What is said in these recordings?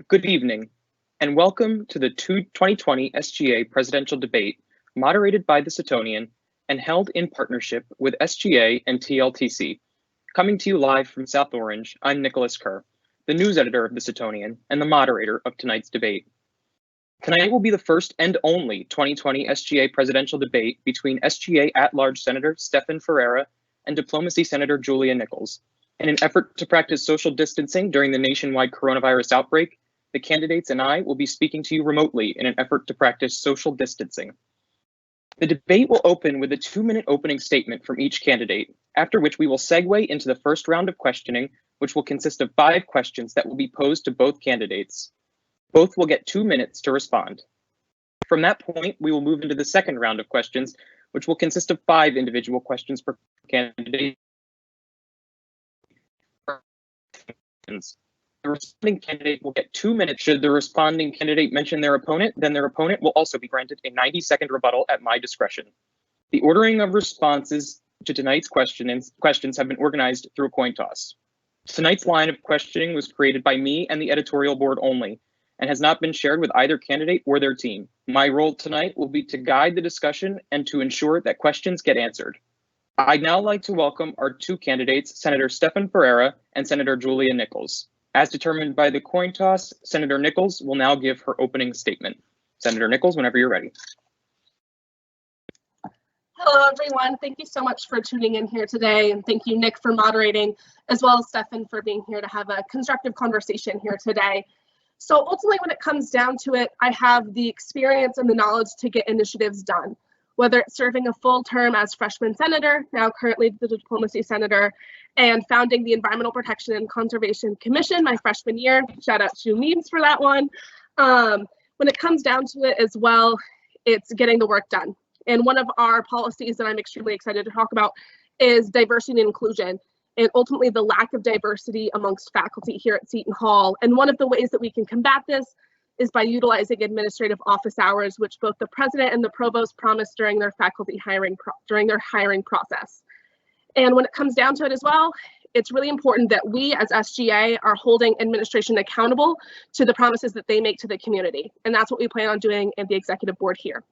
Good evening, and welcome to the 2020 SGA Presidential Debate, moderated by the Setonian and held in partnership with SGA and TLTC. Coming to you live from South Orange, I'm Nicolls Kerr, the news editor of the Setonian and the moderator of tonight's debate. Tonight will be the first and only 2020 SGA Presidential Debate between SGA at-large Senator Stefan Ferreira and Diplomacy Senator Julia Nicolls. In an effort to practice social distancing during the nationwide coronavirus outbreak, the candidates and I will be speaking to you remotely in an effort to practice social distancing. The debate will open with a 2-minute opening statement from each candidate, after which we will segue into the first round of questioning, which will consist of 5 questions that will be posed to both candidates. Both will get 2 minutes to respond. From that point, we will move into the second round of questions, which will consist of 5 individual questions per candidate. The responding candidate will get 2 minutes. Should the responding candidate mention their opponent, then their opponent will also be granted a 90-second rebuttal at my discretion. The ordering of responses to tonight's questions have been organized through a coin toss. Tonight's line of questioning was created by me and the editorial board only, and has not been shared with either candidate or their team. My role tonight will be to guide the discussion and to ensure that questions get answered. I'd now like to welcome our 2 candidates, Senator Stefan Ferreira and Senator Julia Nicolls. As determined by the coin toss, Senator Nicolls will now give her opening statement. Senator Nicolls, whenever you're ready. Hello, everyone. Thank you so much for tuning in here today. And thank you, Nick, for moderating, as well as Stefan for being here to have a constructive conversation here today. So ultimately, when it comes down to it, I have the experience and the knowledge to get initiatives done, whether it's serving a full term as freshman senator, now currently the diplomacy senator, and founding the Environmental Protection and Conservation Commission my freshman year. Shout out to Memes for that one. When it comes down to it as well, it's getting the work done. And one of our policies that I'm extremely excited to talk about is diversity and inclusion, and ultimately the lack of diversity amongst faculty here at Seton Hall. And one of the ways that we can combat this is by utilizing administrative office hours, which both the president and the provost promised during their faculty hiring process. And when it comes down to it as well, it's really important that we as SGA are holding administration accountable to the promises that they make to the community. And that's what we plan on doing in the executive board here.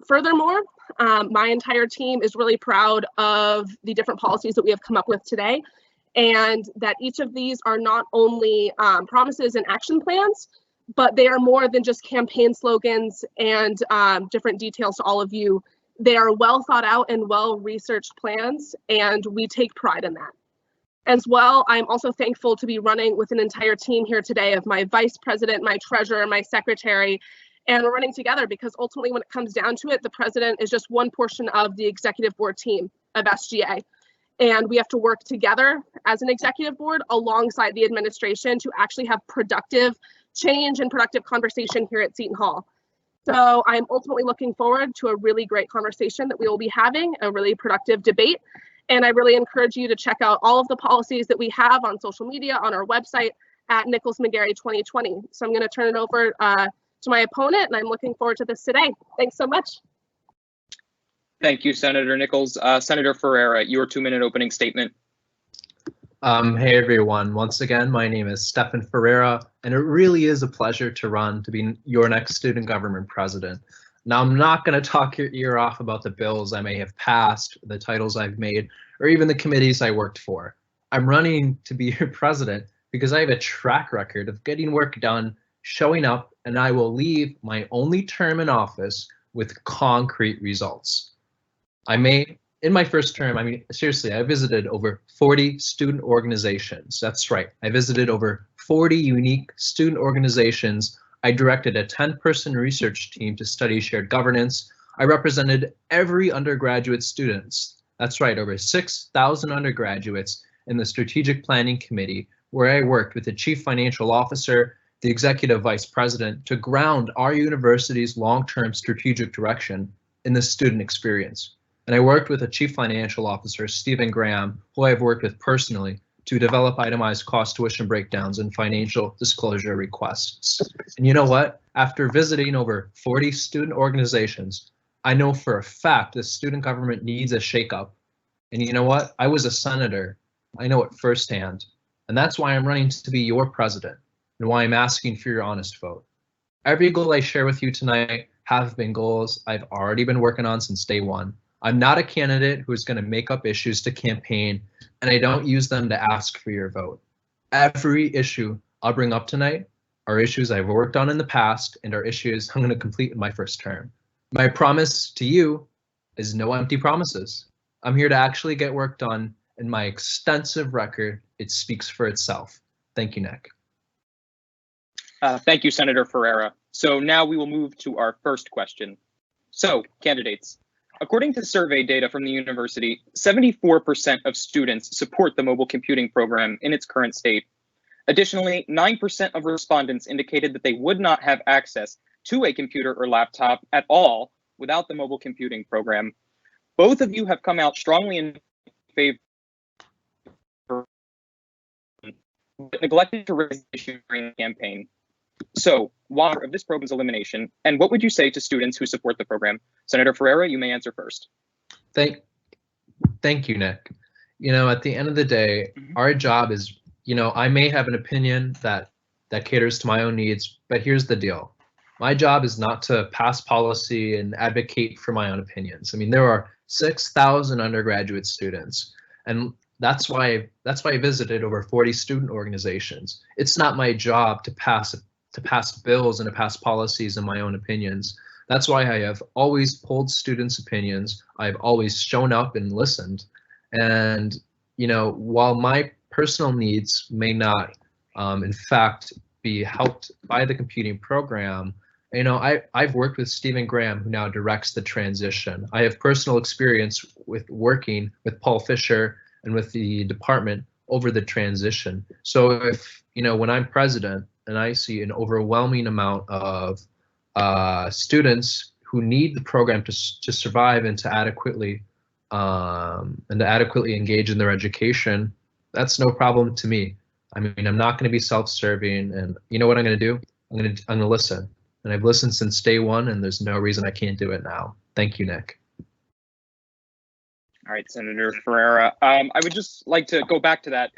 Furthermore, my entire team is really proud of the different policies that we have come up with today, and that each of these are not only promises and action plans, but they are more than just campaign slogans and different details to all of you. They are well thought out and well researched plans, and we take pride in that. As well, I'm also thankful to be running with an entire team here today of my vice president, my treasurer, my secretary, and we're running together because ultimately when it comes down to it, the president is just one portion of the executive board team of SGA. And we have to work together as an executive board alongside the administration to actually have productive change and productive conversation here at Seton Hall. So I'm ultimately looking forward to a really great conversation that we will be having, a really productive debate. And I really encourage you to check out all of the policies that we have on social media, on our website at Nicolls McGarry 2020. So I'm going to turn it over to my opponent, and I'm looking forward to this today. Thanks so much. Thank you, Senator Nicolls. Senator Ferreira, your 2-minute opening statement. Hey everyone, once again, my name is Stefan Ferreira, and it really is a pleasure to run to be your next student government president. Now, I'm not going to talk your ear off about the bills I may have passed, the titles I've made, or even the committees I worked for. I'm running to be your president because I have a track record of getting work done, showing up, and I will leave my only term in office with concrete results. In my first term, I mean, seriously, I visited over 40 student organizations. That's right. I visited over 40 unique student organizations. I directed a 10-person research team to study shared governance. I represented every undergraduate students. That's right, over 6,000 undergraduates in the Strategic Planning Committee, where I worked with the Chief Financial Officer, the Executive Vice President, to ground our university's long-term strategic direction in the student experience. And I worked with a Chief Financial Officer, Stephen Graham, who I've worked with personally, to develop itemized cost tuition breakdowns and financial disclosure requests. And you know what? After visiting over 40 student organizations, I know for a fact that student government needs a shakeup. And you know what? I was a senator. I know it firsthand. And that's why I'm running to be your president. and why I'm asking for your honest vote. Every goal I share with you tonight have been goals I've already been working on since day one. I'm not a candidate who is going to make up issues to campaign, and I don't use them to ask for your vote. Every issue I'll bring up tonight are issues I've worked on in the past and are issues I'm going to complete in my first term. My promise to you is no empty promises. I'm here to actually get work done, and my extensive record, it speaks for itself. Thank you, Nick. Thank you, Senator Ferreira. So now we will move to our first question. So, candidates, according to survey data from the university, 74% of students support the mobile computing program in its current state. Additionally, 9% of respondents indicated that they would not have access to a computer or laptop at all without the mobile computing program. Both of you have come out strongly in favor, but neglected to raise the issue during the campaign. So, why of this program's elimination, and what would you say to students who support the program? Senator Ferreira, you may answer first. Thank you, Nick. You know, at the end of the day, our job is, you know, I may have an opinion that caters to my own needs, but here's the deal. My job is not to pass policy and advocate for my own opinions. I mean, there are 6,000 undergraduate students, and that's why I visited over 40 student organizations. It's not my job to pass bills and to pass policies and my own opinions. That's why I have always pulled students' opinions. I've always shown up and listened. And, you know, while my personal needs may not, in fact, be helped by the computing program, you know, I've worked with Stephen Graham, who now directs the transition. I have personal experience with working with Paul Fisher and with the department over the transition. So if, you know, when I'm president and I see an overwhelming amount of students who need the program to survive and to adequately engage in their education, that's no problem to me. I mean, I'm not going to be self-serving, and you know what I'm going to do? I'm going to listen, and I've listened since day one, and there's no reason I can't do it now. Thank you, Nick. All right, Senator Ferreira. I would just like to go back to that.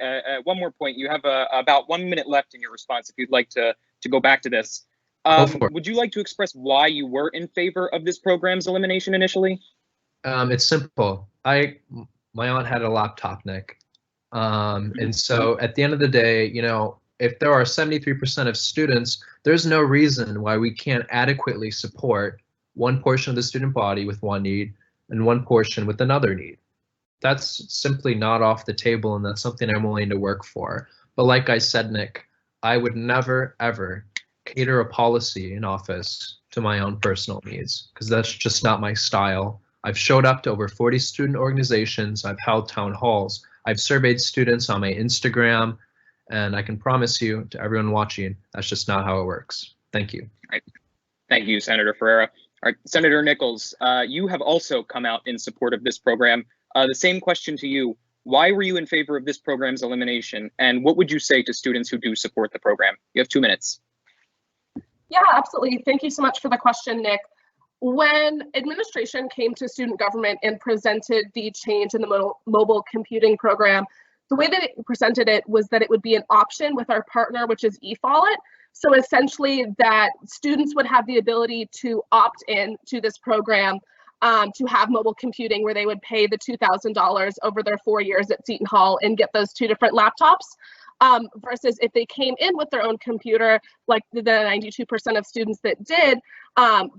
One more point. You have about 1 minute left in your response if you'd like to go back to this. Would you like to express why you were in favor of this program's elimination initially? It's simple. My aunt had a laptop, Nick. And so at the end of the day, you know, if there are 73% of students, there's no reason why we can't adequately support one portion of the student body with one need and one portion with another need. That's simply not off the table, and that's something I'm willing to work for. But like I said, Nick, I would never, ever cater a policy in office to my own personal needs, because that's just not my style. I've showed up to over 40 student organizations. I've held town halls. I've surveyed students on my Instagram, and I can promise you to everyone watching, that's just not how it works. Thank you. All right. Thank you, Senator Ferreira. All right, Senator Nicolls, you have also come out in support of this program. The same question to you. Why were you in favor of this program's elimination? And what would you say to students who do support the program? You have 2 minutes. Yeah, absolutely. Thank you so much for the question, Nick. When administration came to student government and presented the change in the mobile computing program, the way that it presented it was that it would be an option with our partner, which is eFollett. So essentially that students would have the ability to opt in to this program to have mobile computing, where they would pay the $2,000 over their 4 years at Seton Hall and get those 2 different laptops. Versus if they came in with their own computer, like the 92% of students that did,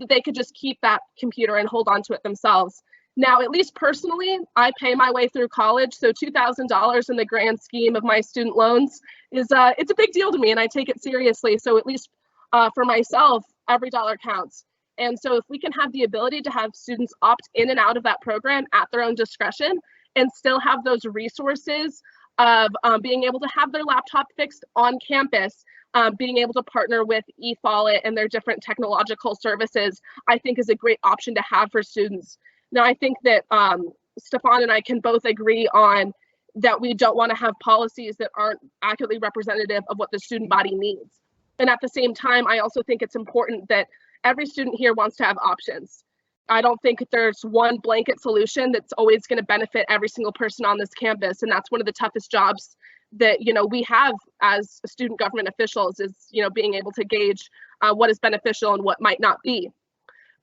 they could just keep that computer and hold on to it themselves. Now, at least personally, I pay my way through college, so $2,000 in the grand scheme of my student loans is it's a big deal to me, and I take it seriously. So at least for myself, every dollar counts. And so if we can have the ability to have students opt in and out of that program at their own discretion and still have those resources of being able to have their laptop fixed on campus, being able to partner with eFollett and their different technological services, I think is a great option to have for students. Now, I think that Stefan and I can both agree on that we don't want to have policies that aren't accurately representative of what the student body needs. And at the same time, I also think it's important that every student here wants to have options. I don't think there's one blanket solution that's always going to benefit every single person on this campus. And that's one of the toughest jobs that, you know, we have as student government officials is, you know, being able to gauge what is beneficial and what might not be.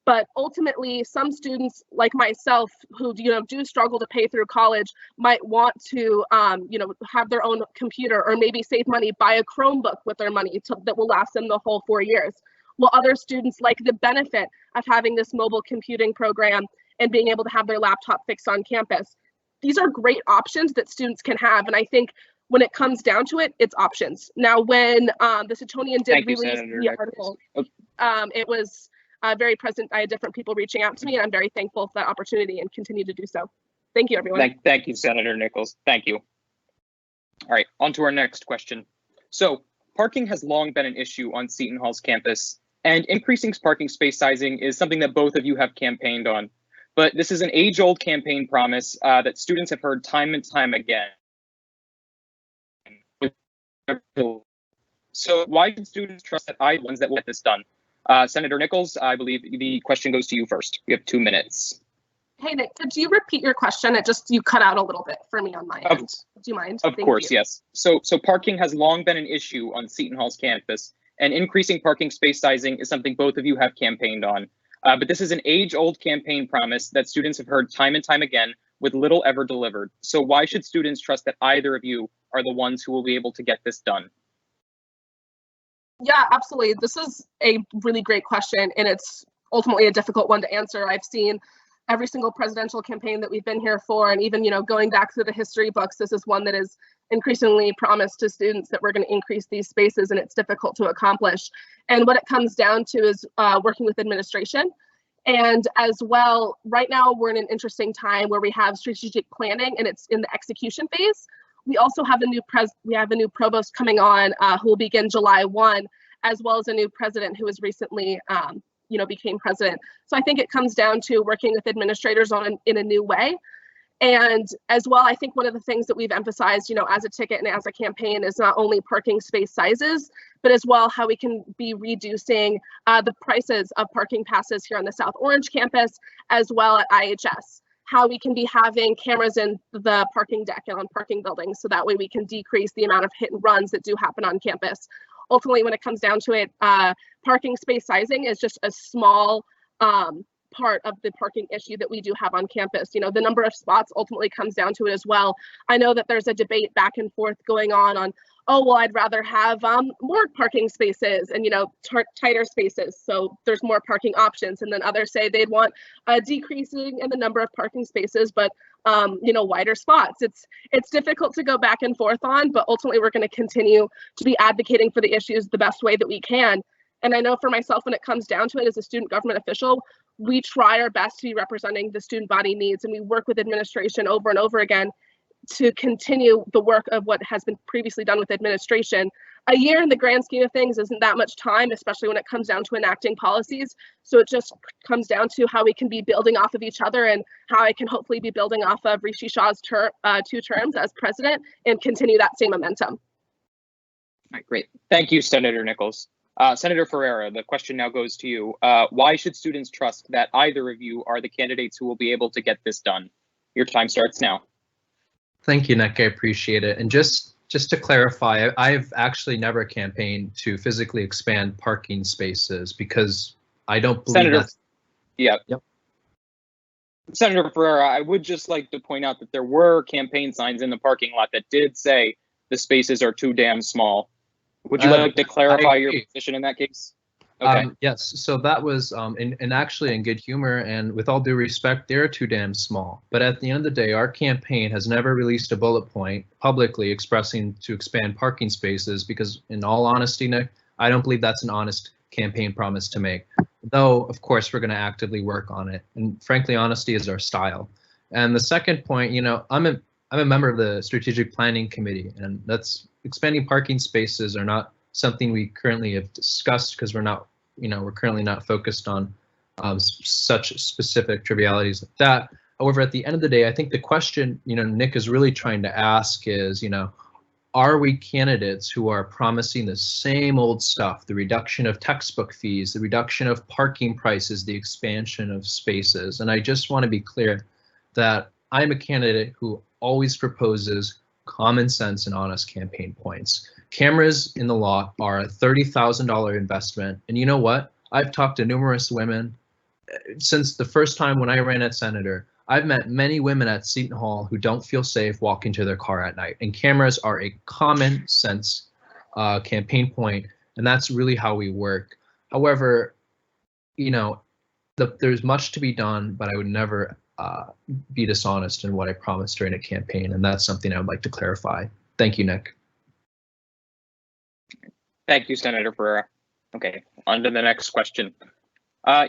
But ultimately, some students like myself who, you know, do struggle to pay through college might want to, you know, have their own computer or maybe save money, buy a Chromebook with their money that will last them the whole 4 years. While other students like the benefit of having this mobile computing program and being able to have their laptop fixed on campus. These are great options that students can have. And I think when it comes down to it, it's options. Now, when the Setonian did release the article, it was very present. I had different people reaching out to me, and I'm very thankful for that opportunity and continue to do so. Thank you, everyone. Thank you, Senator Nicolls. Thank you. All right, on to our next question. So parking has long been an issue on Seton Hall's campus, and increasing parking space sizing is something that both of you have campaigned on. But this is an age-old campaign promise that students have heard time and time again. So why should students trust that I ones that will get this done? Senator Nicolls, I believe the question goes to you first. You have 2 minutes. Hey, Nick, could you repeat your question? You cut out a little bit for me on my end. Do you mind? Of course, yes. So parking has long been an issue on Seton Hall's campus, and increasing parking space sizing is something both of you have campaigned on. But this is an age-old campaign promise that students have heard time and time again with little ever delivered. So why should students trust that either of you are the ones who will be able to get this done? Yeah, absolutely. This is a really great question, and it's ultimately a difficult one to answer. I've seen every single presidential campaign that we've been here for, and even, you know, going back through the history books, this is one that is increasingly promised to students that we're going to increase these spaces, and it's difficult to accomplish. And what it comes down to is working with administration. And as well, right now we're in an interesting time where we have strategic planning, and it's in the execution phase. We also have a new provost coming on who will begin July 1, as well as a new president who has recently, you know, became president. So I think it comes down to working with administrators in a new way. And as well, I think one of the things that we've emphasized, you know, as a ticket and as a campaign is not only parking space sizes, but as well how we can be reducing the prices of parking passes here on the South Orange campus, as well at IHS. How we can be having cameras in the parking deck and on parking buildings, so that way we can decrease the amount of hit and runs that do happen on campus. Ultimately, when it comes down to it, parking space sizing is just a small part of the parking issue that we do have on campus. You know, the number of spots ultimately comes down to it as well. I know that there's a debate back and forth going on, oh, well, I'd rather have more parking spaces and, you know, tighter spaces, so there's more parking options. And then others say they'd want a decreasing in the number of parking spaces, but, you know, wider spots. It's difficult to go back and forth on, but ultimately we're going to continue to be advocating for the issues the best way that we can. And I know for myself, when it comes down to it as a student government official, we try our best to be representing the student body needs, and we work with administration over and over again to continue the work of what has been previously done with administration. A year in the grand scheme of things isn't that much time, especially when it comes down to enacting policies. So it just comes down to how we can be building off of each other, and how I can hopefully be building off of Rishi Shah's 2 terms as president and continue that same momentum. All right, great. Thank you, Senator Nicolls. Senator Ferreira, the question now goes to you. Why should students trust that either of you are the candidates who will be able to get this done? Your time starts now. Thank you, Nick. I appreciate it. And just to clarify, I've actually never campaigned to physically expand parking spaces because I don't believe Senator, that's... Yeah. Yep. Senator Ferreira, I would just like to point out that there were campaign signs in the parking lot that did say the spaces are too damn small. Would you like to clarify your position in that case? Okay. Yes, so that was and actually in good humor, and with all due respect, they're too damn small. But at the end of the day, our campaign has never released a bullet point publicly expressing to expand parking spaces, because in all honesty, Nick, I don't believe that's an honest campaign promise to make. Though, of course, we're going to actively work on it. And frankly, honesty is our style. And the second point, you know, I'm a member of the Strategic Planning Committee, and that's expanding parking spaces are not something we currently have discussed because we're not, you know, we're currently not focused on such specific trivialities like that. However, at the end of the day, I think the question, you know, Nick is really trying to ask is, you know, are we candidates who are promising the same old stuff, the reduction of textbook fees, the reduction of parking prices, the expansion of spaces? And I just want to be clear that I'm a candidate who always proposes common sense and honest campaign points. Cameras in the law are a $30,000 investment. And you know what? I've talked to numerous women since the first time when I ran as senator. I've met many women at Seton Hall who don't feel safe walking to their car at night. And cameras are a common sense campaign point, and that's really how we work. However, you know, there's much to be done, but I would never be dishonest in what I promised during a campaign, and that's something I would like to clarify. Thank you, Nick. Thank you, Senator Ferreira. Okay, on to the next question.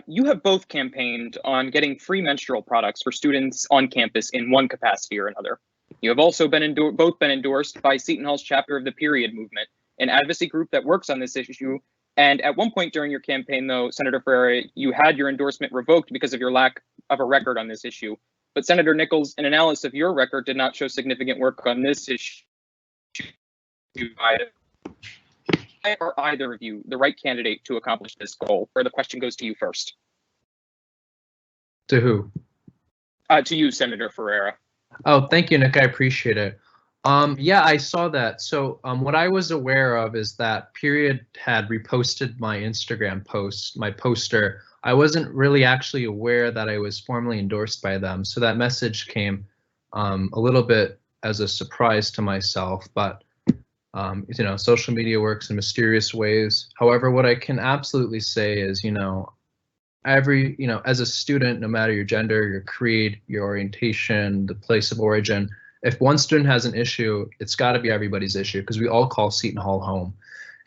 You have both campaigned on getting free menstrual products for students on campus in one capacity or another. You have also both been endorsed by Seton Hall's chapter of the Period Movement, an advocacy group that works on this issue. And at one point during your campaign, though, Senator Ferreira, you had your endorsement revoked because of your lack of a record on this issue. But Senator Nicolls, an analysis of your record did not show significant work on this issue. Are either of you the right candidate to accomplish this goal? Or the question goes to you first. To who? To you, Senator Ferreira. Oh, thank you, Nick. I appreciate it. Yeah, I saw that. So what I was aware of is that Period had reposted my Instagram post, my poster. I wasn't really actually aware that I was formally endorsed by them. So that message came a little bit as a surprise to myself, but you know, social media works in mysterious ways. However, what I can absolutely say is, you know, as a student, no matter your gender, your creed, your orientation, the place of origin, if one student has an issue, it's got to be everybody's issue, because we all call Seton Hall home.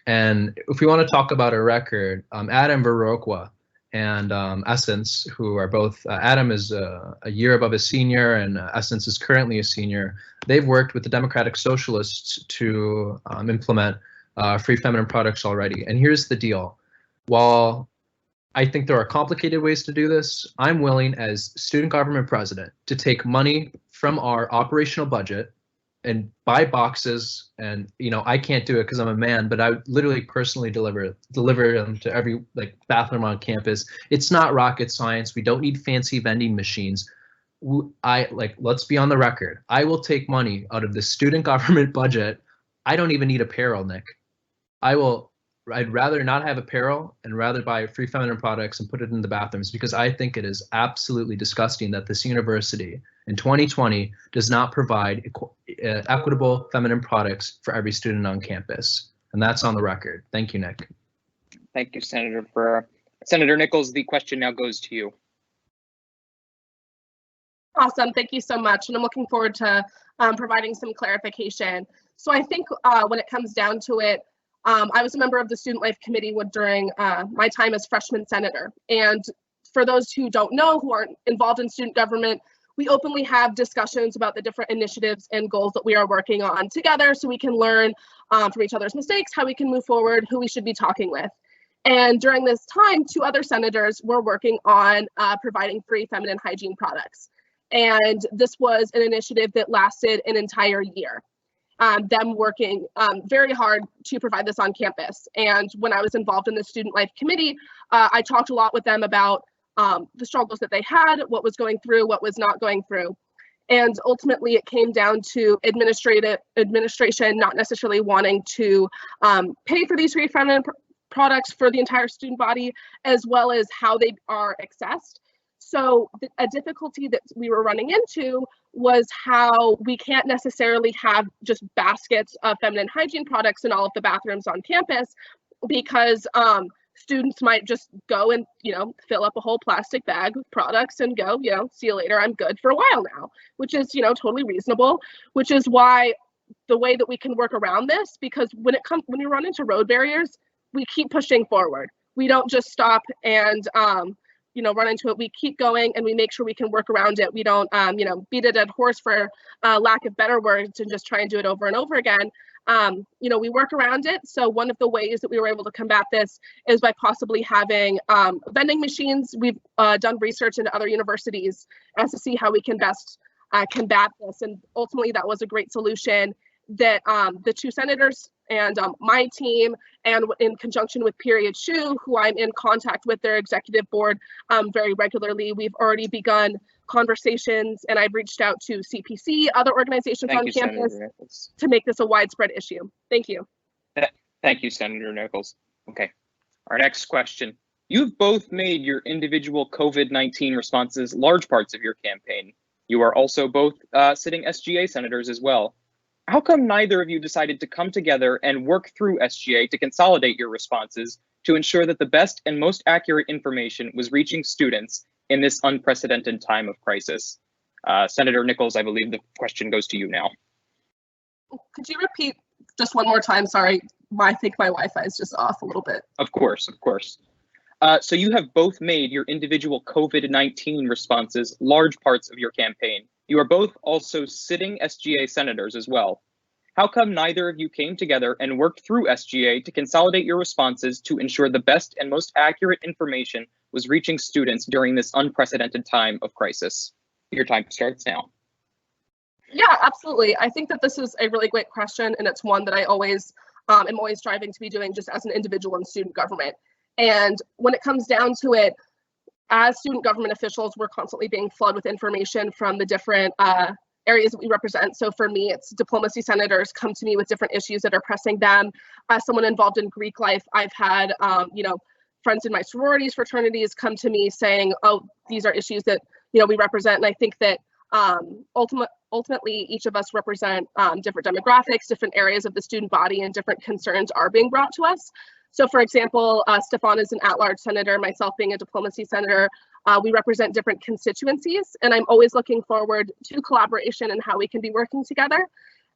And if we want to talk about a record, Adam Verokwa and Essence, who are both, Adam is a year above a senior and Essence is currently a senior. They've worked with the Democratic Socialists to implement free feminine products already. And here's the deal. While I think there are complicated ways to do this, I'm willing as student government president to take money from our operational budget and buy boxes. And, you know, I can't do it because I'm a man, but I would literally personally deliver them to every bathroom on campus. It's not rocket science. We don't need fancy vending machines. Let's be on the record. I will take money out of the student government budget. I don't even need apparel, Nick. I'd rather not have apparel and rather buy free feminine products and put it in the bathrooms, because I think it is absolutely disgusting that this university in 2020 does not provide equitable feminine products for every student on campus. And that's on the record. Thank you, Nick. Thank you, Senator Ferreira. Senator Nicolls, the question now goes to you. Awesome, thank you so much. And I'm looking forward to providing some clarification. So I think when it comes down to it, I was a member of the Student Life Committee during my time as freshman senator. And for those who don't know, who aren't involved in student government, we openly have discussions about the different initiatives and goals that we are working on together, so we can learn from each other's mistakes, how we can move forward, who we should be talking with. And during this time, 2 other senators were working on providing free feminine hygiene products. And this was an initiative that lasted an entire year. Them working very hard to provide this on campus. And when I was involved in the Student Life Committee, I talked a lot with them about the struggles that they had, what was going through, what was not going through. And ultimately it came down to administration not necessarily wanting to pay for these free feminine products for the entire student body, as well as how they are accessed. So a difficulty that we were running into was how we can't necessarily have just baskets of feminine hygiene products in all of the bathrooms on campus, because students might just go and, you know, fill up a whole plastic bag with products and go, you know, see you later, I'm good for a while now, which is, you know, totally reasonable, which is why the way that we can work around this, because when we run into road barriers, we keep pushing forward. We don't just stop and you know, run into it. We keep going and we make sure we can work around it. We don't, you know, beat a dead horse, for lack of better words, and just try and do it over and over again. You know, we work around it. So one of the ways that we were able to combat this is by possibly having vending machines. We've done research into other universities as to see how we can best combat this. And ultimately that was a great solution that the 2 senators and my team, and in conjunction with Period Shu, who I'm in contact with their executive board very regularly, we've already begun conversations, and I've reached out to CPC, other organizations on campus, to make this a widespread issue. Thank you. Thank you, Senator Nicolls. Okay, our next question. You've both made your individual COVID-19 responses large parts of your campaign. You are also both sitting SGA senators as well. How come neither of you decided to come together and work through SGA to consolidate your responses to ensure that the best and most accurate information was reaching students in this unprecedented time of crisis? Senator Nicolls, I believe the question goes to you now. Could you repeat just one more time? Sorry, I think my Wi-Fi is just off a little bit. Of course, of course. So you have both made your individual COVID-19 responses large parts of your campaign. You are both also sitting SGA senators as well. How come neither of you came together and worked through SGA to consolidate your responses to ensure the best and most accurate information was reaching students during this unprecedented time of crisis? Your time starts now. Yeah, absolutely. I think that this is a really great question, and it's one that I always am always striving to be doing just as an individual in student government. And when it comes down to it, as student government officials, we're constantly being flooded with information from the different areas that we represent. So for me, it's diplomacy senators come to me with different issues that are pressing them. As someone involved in Greek life, I've had friends in my sororities, fraternities come to me saying, oh, these are issues that we represent. And I think that ultimately each of us represent different demographics, different areas of the student body, and different concerns are being brought to us. So for example, Stefan is an at-large senator, myself being a diplomacy senator. We represent different constituencies, and I'm always looking forward to collaboration and how we can be working together.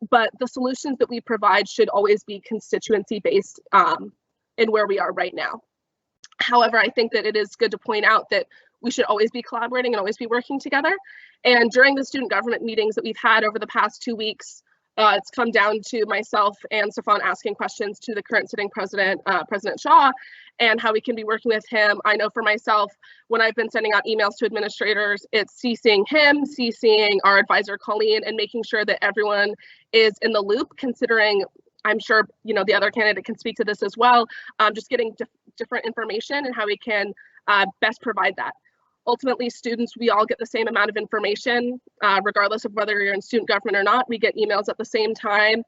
But the solutions that we provide should always be constituency-based in where we are right now. However, I think that it is good to point out that we should always be collaborating and always be working together. And during the student government meetings that we've had over the past 2 weeks, it's come down to myself and Stefan asking questions to the current sitting president, President Shaw, and how we can be working with him. I know for myself, when I've been sending out emails to administrators, it's CCing him, CCing our advisor Colleen, and making sure that everyone is in the loop, considering I'm sure the other candidate can speak to this as well, just getting different information and how we can best provide that. Ultimately, students, we all get the same amount of information, regardless of whether you're in student government or not. We get emails at the same time.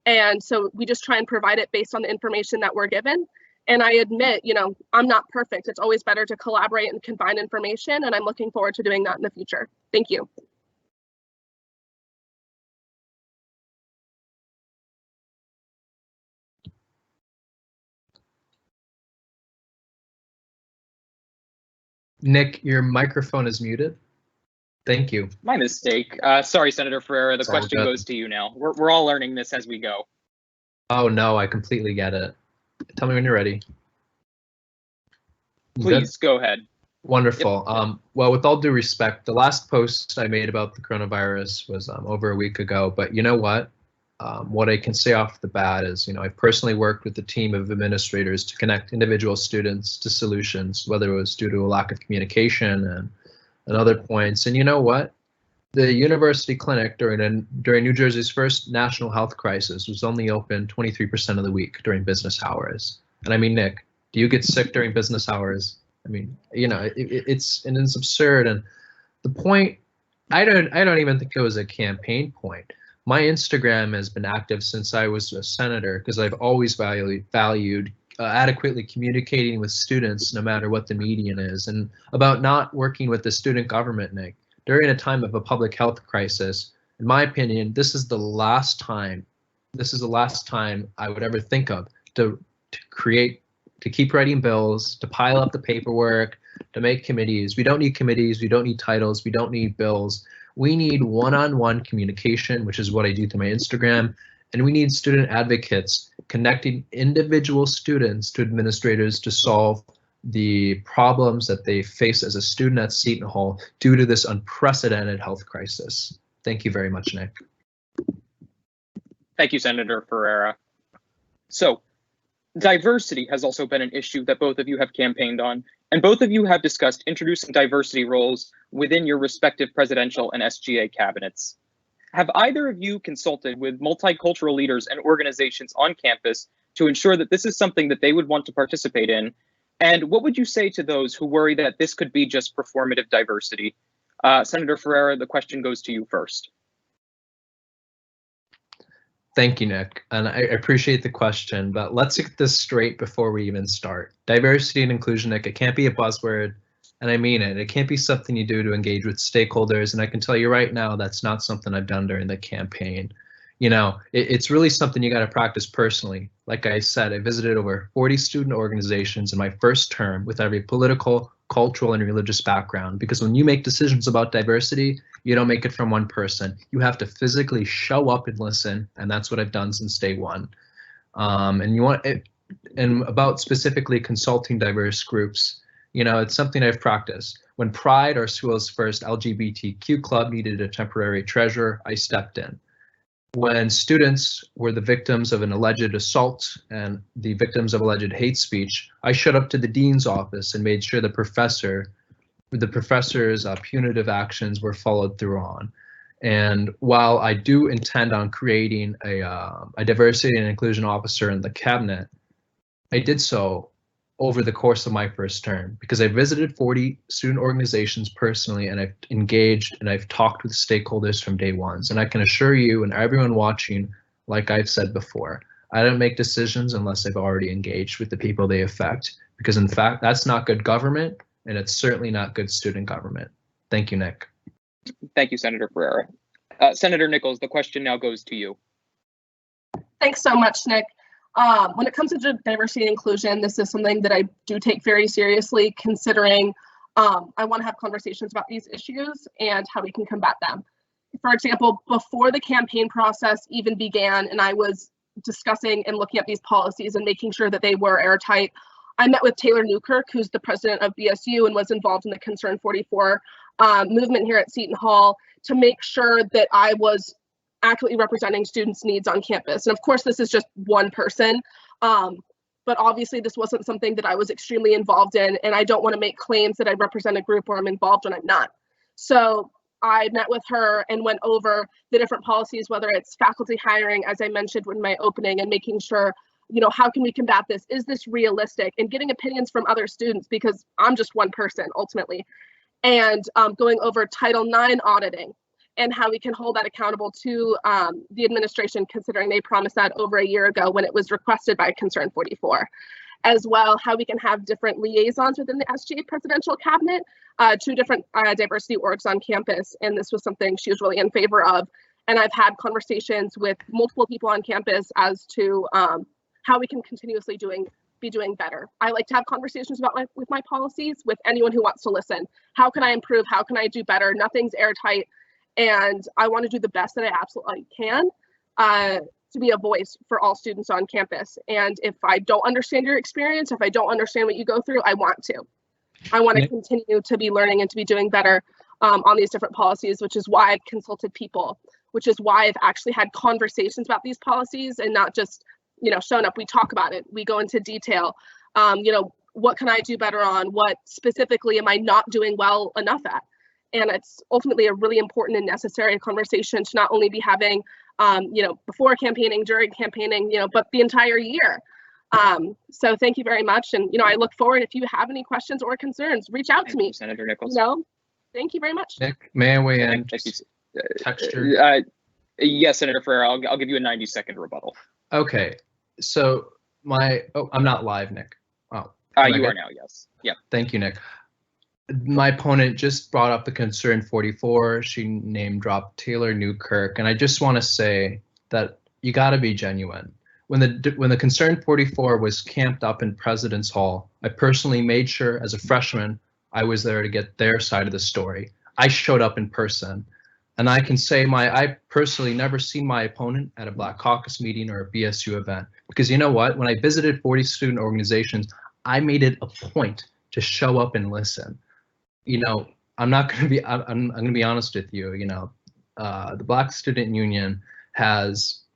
And so we just try and provide it based on the information that we're given. And I admit, I'm not perfect. It's always better to collaborate and combine information. And I'm looking forward to doing that in the future. Thank you. Nick, your microphone is muted. Thank you. My mistake. Sorry, Senator Ferreira. The question goes to you now. We're all learning this as we go. Oh no, I completely get it. Tell me when you're ready. Please go ahead. Wonderful. Yep. Well, with all due respect, the last post I made about the coronavirus was over a week ago. But you know what? What I can say off the bat is, I personally worked with a team of administrators to connect individual students to solutions, whether it was due to a lack of communication and other points. And you know what? The university clinic during New Jersey's first national health crisis was only open 23% of the week during business hours. And I mean, Nick, do you get sick during business hours? I mean, it's absurd. And the point, I don't even think it was a campaign point. My Instagram has been active since I was a senator because I've always valued adequately communicating with students no matter what the medium is, and about not working with the student government, Nick. During a time of a public health crisis, in my opinion, this is the last time I would ever think of to keep writing bills, to pile up the paperwork, to make committees. We don't need committees, we don't need titles, we don't need bills. We need one-on-one communication, which is what I do through my Instagram, and we need student advocates connecting individual students to administrators to solve the problems that they face as a student at Seton Hall due to this unprecedented health crisis. Thank you very much, Nick. Thank you, Senator Ferreira. So, diversity has also been an issue that both of you have campaigned on, and both of you have discussed introducing diversity roles within your respective presidential and SGA cabinets. have either of you consulted with multicultural leaders and organizations on campus to ensure that this is something that they would want to participate in? And what would you say to those who worry that this could be just performative diversity? Senator Ferreira, the question goes to you first. Thank you, Nick, and I appreciate the question, but let's get this straight before we even start. Diversity and inclusion, Nick, it can't be a buzzword, and I mean it. It can't be something you do to engage with stakeholders, and I can tell you right now that's not something I've done during the campaign. You know, it's really something you got to practice personally. Like I said, I visited over 40 student organizations in my first term with every political, cultural, and religious background, because when you make decisions about diversity, you don't make it from one person. You have to physically show up and listen, and that's what I've done since day one. And about specifically consulting diverse groups, you know, it's something I've practiced. When Pride, our school's first LGBTQ club, needed a temporary treasurer, I stepped in. When students were the victims of an alleged assault and the victims of alleged hate speech, I showed up to the dean's office and made sure the professor's punitive actions were followed through on. And while I do intend on creating a diversity and inclusion officer in the cabinet, I did so over the course of my first term because I visited 40 student organizations personally, and I've engaged and I've talked with stakeholders from day one. And I can assure you and everyone watching, like I've said before, I don't make decisions unless I've already engaged with the people they affect, because in fact, that's not good government, and it's certainly not good student government. Thank you, Nick. Thank you, Senator Ferreira. Senator Nicolls, the question now goes to you. Thanks so much, Nick. When it comes to diversity and inclusion, this is something that I do take very seriously, considering I want to have conversations about these issues and how we can combat them. For example, before the campaign process even began and I was discussing and looking at these policies and making sure that they were airtight, I met with Taylor Newkirk, who's the president of BSU and was involved in the Concern 44 movement here at Seton Hall, to make sure that I was accurately representing students' needs on campus. And of course, this is just one person, but obviously this wasn't something that I was extremely involved in, and I don't want to make claims that I represent a group where I'm involved when I'm not. So I met with her and went over the different policies, whether it's faculty hiring, as I mentioned in my opening, and making sure, you know, how can we combat this? Is this realistic? And getting opinions from other students, because I'm just one person ultimately. And going over Title IX auditing and how we can hold that accountable to the administration, considering they promised that over a year ago when it was requested by Concern 44. As well, how we can have different liaisons within the SGA Presidential Cabinet to different diversity orgs on campus. And this was something she was really in favor of. And I've had conversations with multiple people on campus as to how we can continuously be doing better. I like to have conversations about with my policies with anyone who wants to listen. How can I improve? How can I do better? Nothing's airtight. And I want to do the best that I absolutely can to be a voice for all students on campus. And if I don't understand your experience, if I don't understand what you go through, I want to. I want to continue to be learning and to be doing better on these different policies, which is why I've consulted people, which is why I've actually had conversations about these policies and not just, you know, shown up. We talk about it. We go into detail. You know, what can I do better on? What specifically am I not doing well enough at? And it's ultimately a really important and necessary conversation to not only be having, you know, before campaigning, during campaigning, you know, but the entire year. So thank you very much. And, you know, I look forward, if you have any questions or concerns, reach out to me. Senator Nicolls. You know, thank you very much. Nick, may I weigh in? Texture. Yes, Senator Ferreira, I'll give you a 90-second rebuttal. Okay, so I'm not live, Nick. Oh, you are now, yes. Yeah. Thank you, Nick. My opponent just brought up the Concern 44. She name dropped Taylor Newkirk, and I just want to say that you got to be genuine. When the Concern 44 was camped up in President's Hall, I personally made sure as a freshman I was there to get their side of the story. I showed up in person, and I can say I personally never seen my opponent at a Black Caucus meeting or a BSU event, because you know what? When I visited 40 student organizations, I made it a point to show up and listen. You know, I'm going to be honest with you. You know, the Black Student Union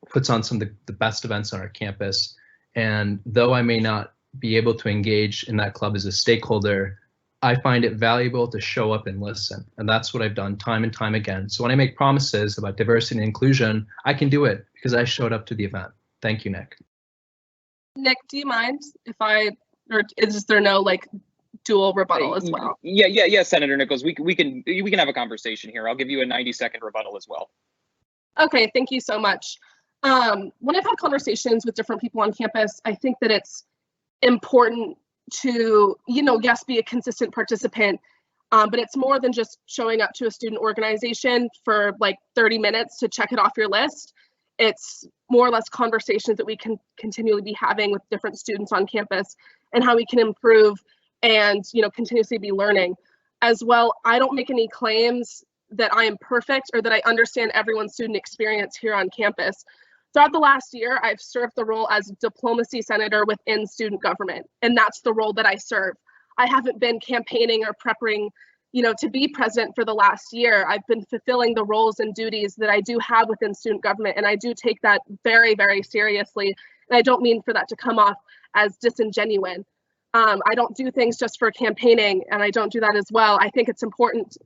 puts on some of the best events on our campus, and though I may not be able to engage in that club as a stakeholder, I find it valuable to show up and listen, and that's what I've done time and time again. So when I make promises about diversity and inclusion, I can do it because I showed up to the event. Thank you, Nick. Nick, do you mind if or is there no like dual rebuttal as well? Yeah, Senator Nicolls, we can have a conversation here. I'll give you a 90-second rebuttal as well. Okay, thank you so much. When I've had conversations with different people on campus, I think that it's important to, yes, be a consistent participant, but it's more than just showing up to a student organization for like 30 minutes to check it off your list. It's more or less conversations that we can continually be having with different students on campus and how we can improve and, continuously be learning. As well, I don't make any claims that I am perfect or that I understand everyone's student experience here on campus. Throughout the last year, I've served the role as diplomacy senator within student government, and that's the role that I serve. I haven't been campaigning or preparing, to be president for the last year. I've been fulfilling the roles and duties that I do have within student government, and I do take that very, very seriously. And I don't mean for that to come off as disingenuous. I don't do things just for campaigning, and I don't do that as well. I think it's important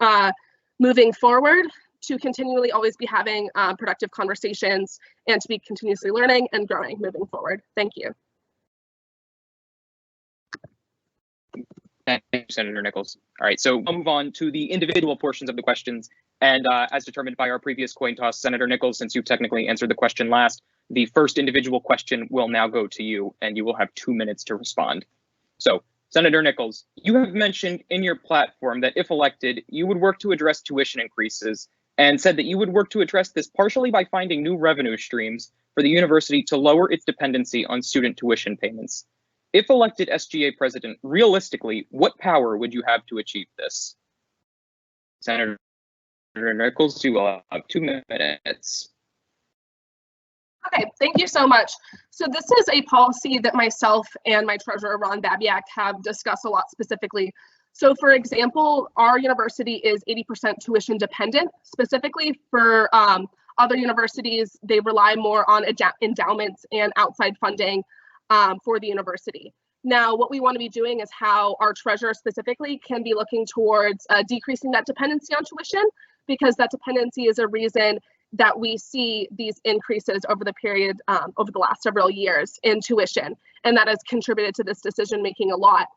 moving forward to continually always be having productive conversations and to be continuously learning and growing moving forward. Thank you. Thank you, Senator Nicolls. All right, so we'll move on to the individual portions of the questions. And as determined by our previous coin toss, Senator Nicolls, since you technically answered the question last, the first individual question will now go to you, and you will have 2 minutes to respond. So, Senator Nicolls, you have mentioned in your platform that if elected, you would work to address tuition increases and said that you would work to address this partially by finding new revenue streams for the university to lower its dependency on student tuition payments. If elected SGA president, realistically, what power would you have to achieve this? Senator Nicolls, you will have 2 minutes. Okay, thank you so much. So this is a policy that myself and my treasurer, Ron Babiak, have discussed a lot specifically. So for example, our university is 80% tuition dependent. Specifically for other universities, they rely more on endowments and outside funding for the university. Now, what we want to be doing is how our treasurer specifically can be looking towards decreasing that dependency on tuition, because that dependency is a reason that we see these increases over the period, over the last several years in tuition, and that has contributed to this decision making a lot.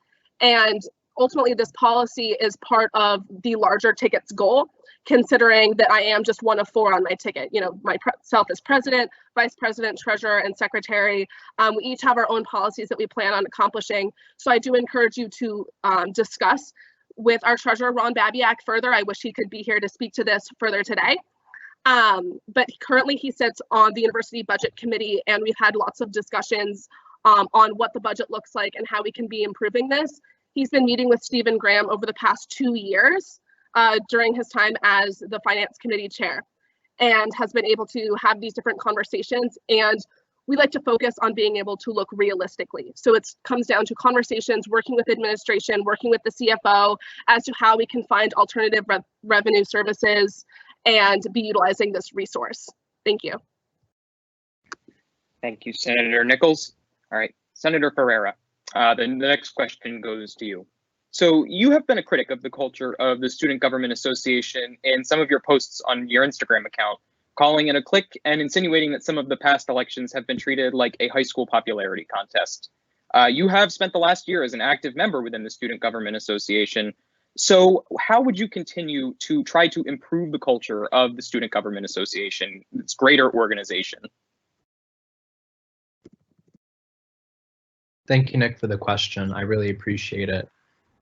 And ultimately, this policy is part of the larger ticket's goal, considering that I am just one of 4 on my ticket. Myself as president, vice president, treasurer, and secretary. We each have our own policies that we plan on accomplishing. So I do encourage you to discuss with our treasurer, Ron Babiak, further. I wish he could be here to speak to this further today. But currently he sits on the university budget committee, and we've had lots of discussions on what the budget looks like and how we can be improving this. He's been meeting with Stephen Graham over the past 2 years during his time as the finance committee chair, and has been able to have these different conversations. And we like to focus on being able to look realistically. So it comes down to conversations, working with administration, working with the CFO as to how we can find alternative revenue services and be utilizing this resource. Thank you. Thank you, Senator Nicolls. All right, Senator Ferreira, the next question goes to you. So you have been a critic of the culture of the Student Government Association in some of your posts on your Instagram account, calling it a clique and insinuating that some of the past elections have been treated like a high school popularity contest. You have spent the last year as an active member within the Student Government Association. So how would you continue to try to improve the culture of the Student Government Association, its greater organization? Thank you, Nick, for the question. I really appreciate it.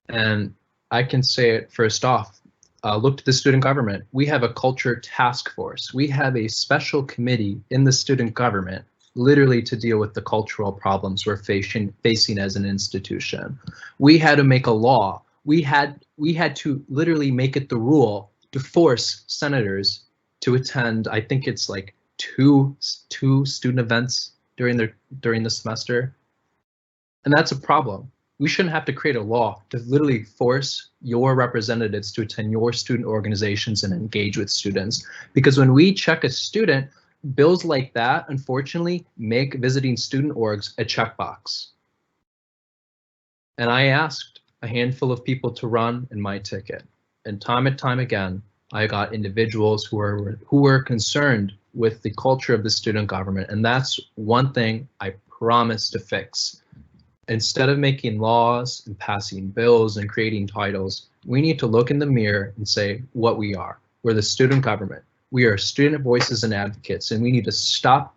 And I can say it first off, look to the student government. We have a culture task force. We have a special committee in the student government literally to deal with the cultural problems we're facing as an institution. We had to make a law. We had to literally make it the rule to force senators to attend, I think it's like two student events during the semester. And that's a problem. We shouldn't have to create a law to literally force your representatives to attend your student organizations and engage with students. Because when we check a student, bills like that, unfortunately, make visiting student orgs a checkbox. And I asked a handful of people to run and my ticket. And time again, I got individuals who were concerned with the culture of the student government, and that's one thing I promise to fix. Instead of making laws and passing bills and creating titles, we need to look in the mirror and say what we are. We're the student government. We are student voices and advocates, and we need to stop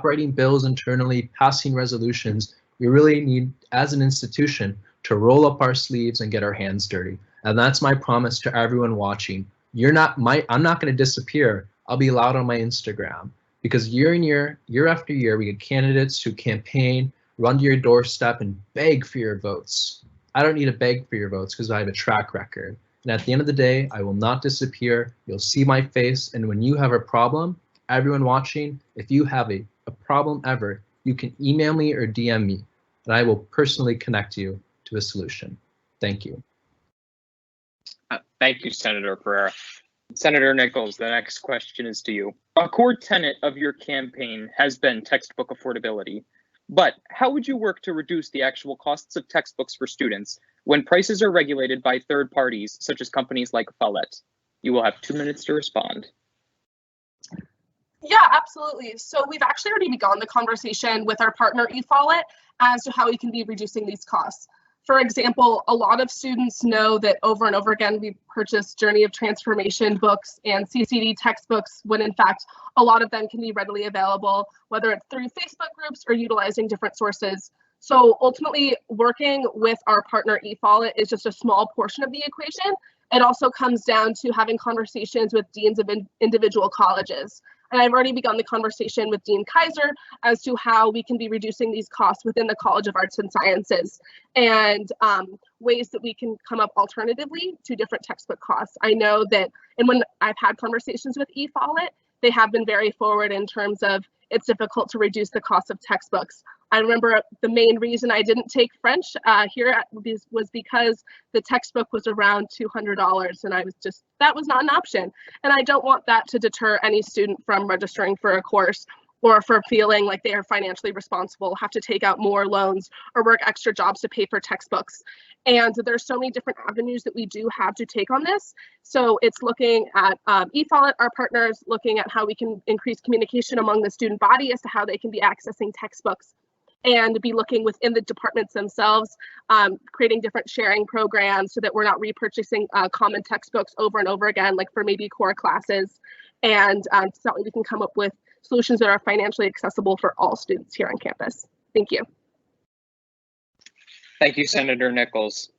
writing bills internally, passing resolutions. We really need, as an institution, to roll up our sleeves and get our hands dirty. And that's my promise to everyone watching. I'm not going to disappear. I'll be loud on my Instagram, because year after year, we get candidates who campaign, run to your doorstep and beg for your votes. I don't need to beg for your votes because I have a track record. And at the end of the day, I will not disappear. You'll see my face. And when you have a problem, everyone watching, if you have a problem ever, you can email me or DM me, and I will personally connect you to a solution. Thank you. Thank you, Senator Ferreira. Senator Nicolls, the next question is to you. A core tenet of your campaign has been textbook affordability, but how would you work to reduce the actual costs of textbooks for students when prices are regulated by third parties, such as companies like Follett? You will have 2 minutes to respond. Yeah, absolutely. So we've actually already begun the conversation with our partner eFollett as to how we can be reducing these costs. For example, a lot of students know that over and over again, we purchase Journey of Transformation books and CCD textbooks when in fact, a lot of them can be readily available, whether it's through Facebook groups or utilizing different sources. So ultimately, working with our partner eFollett is just a small portion of the equation. It also comes down to having conversations with deans of individual colleges. And I've already begun the conversation with Dean Kaiser as to how we can be reducing these costs within the College of Arts and Sciences and ways that we can come up alternatively to different textbook costs. I know that, and when I've had conversations with eFollett, they have been very forward in terms of it's difficult to reduce the cost of textbooks. I remember the main reason I didn't take French was because the textbook was around $200, and that was not an option. And I don't want that to deter any student from registering for a course or for feeling like they are financially responsible, have to take out more loans or work extra jobs to pay for textbooks. And there's so many different avenues that we do have to take on this. So it's looking at eFollett, our partners, looking at how we can increase communication among the student body as to how they can be accessing textbooks, and be looking within the departments themselves, creating different sharing programs so that we're not repurchasing common textbooks over and over again, like for maybe core classes. And so that way we can come up with solutions that are financially accessible for all students here on campus. Thank you. Thank you, Senator Nicolls.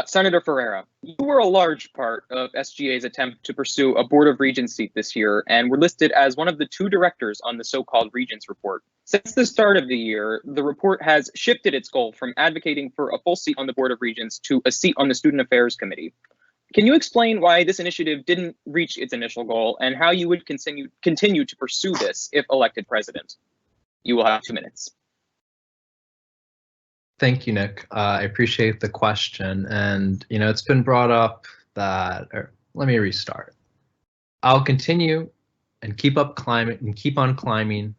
Senator Ferreira, you were a large part of SGA's attempt to pursue a Board of Regents seat this year and were listed as one of the 2 directors on the so-called Regents Report. Since the start of the year, the report has shifted its goal from advocating for a full seat on the Board of Regents to a seat on the Student Affairs Committee. Can you explain why this initiative didn't reach its initial goal and how you would continue to pursue this if elected president? You will have 2 minutes. Thank you, Nick. I appreciate the question. And, it's been brought up that, let me restart. I'll continue and keep on climbing